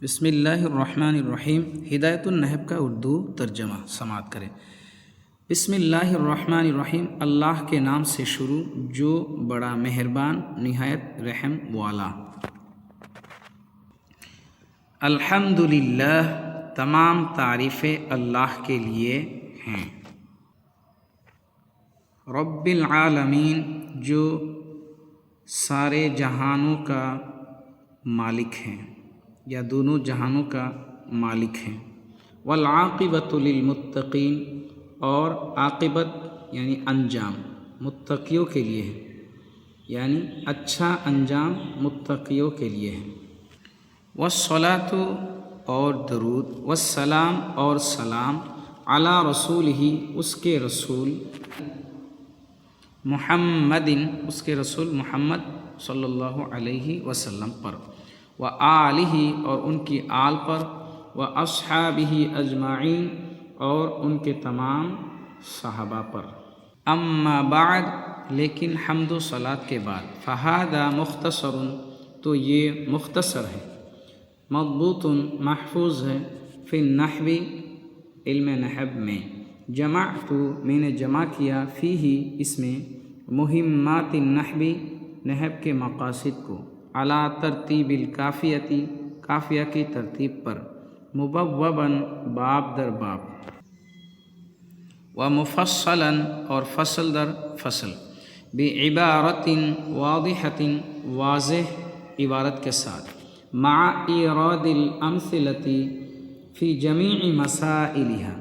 بسم اللہ الرحمن الرحیم۔ ہدایت النحب کا اردو ترجمہ سماعت کریں۔ بسم اللہ الرحمن الرحیم، اللہ کے نام سے شروع جو بڑا مہربان نہایت رحم والا۔ الحمدللہ، تمام تعریفیں اللہ کے لیے ہیں۔ رب العالمین، جو سارے جہانوں کا مالک ہیں یا دونوں جہانوں کا مالک ہیں۔ والعاقبۃ للمتقین، اور عاقبت یعنی انجام متقیوں کے لیے ہے، یعنی اچھا انجام متقیوں کے لیے ہے۔ والصلاۃ، اور درود، والسلام، اور سلام، علی رسولہ، اس کے رسول، محمد، اس کے رسول محمد صلی اللہ علیہ وسلم پر، وآلہ، اور ان کی آل پر، واصحابہ اجمعین، اور ان کے تمام صحابہ پر۔ اما بعد، لیکن حمد و صلاۃ کے بعد، فہذا مختصر، تو یہ مختصر ہے، مضبوط، محفوظ ہے، فی النحو، علم نحو میں، جمعت، میں نے جمع کیا، فیہ، اس میں، مہمات النحو، نحو کے مقاصد کو، علی ترتیب الکافیتی، کافیہ کی ترتیب پر، مبوباً، باب در باب، ومفصلا، اور فصل در فصل، بعبارت واضحۃ، واضح عبارت کے ساتھ، مع ایراد الامثلۃ فی جمیع مسائلها،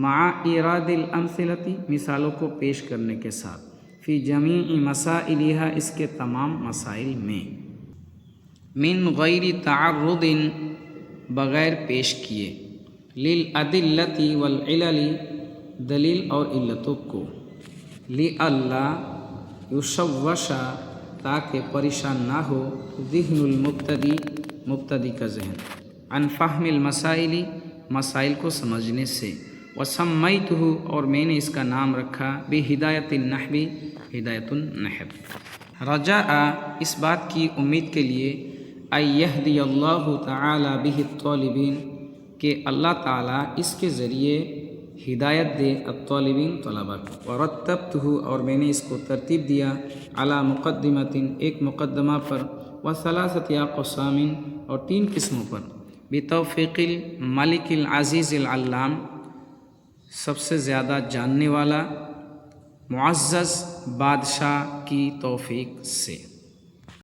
مع ایراد الامثلۃ، مثالوں کو پیش کرنے کے ساتھ، فی جمیع مسائلها، اس کے تمام مسائل میں، من غیر تعرض، بغیر پیش کیے، للادلۃ والعلل، دلیل اور علتوں کو، لئلا یشوش، تاکہ پریشان نہ ہو، ذہن المبتدی، مبتدی کا ذہن، عن فہم المسائل، مسائل کو سمجھنے سے، وسمیتہ، اور میں نے اس کا نام رکھا، بہدایت النحو، ہدایت النحو، رجاء، اس بات کی امید کے لیے، ان یہدی اللہ تعالی بہ الطالبین، کہ اللہ تعالیٰ اس کے ذریعے ہدایت دے، الطالبین، طلباء کو، ورتبتہ، اور میں نے اس کو ترتیب دیا، علی مقدمۃ، ایک مقدمہ پر، وثلاثۃ اقسام، اور 3 قسموں پر، بتوفیق الملک العزیز العلام، سب سے زیادہ جاننے والا، معزز بادشاہ کی توفیق سے۔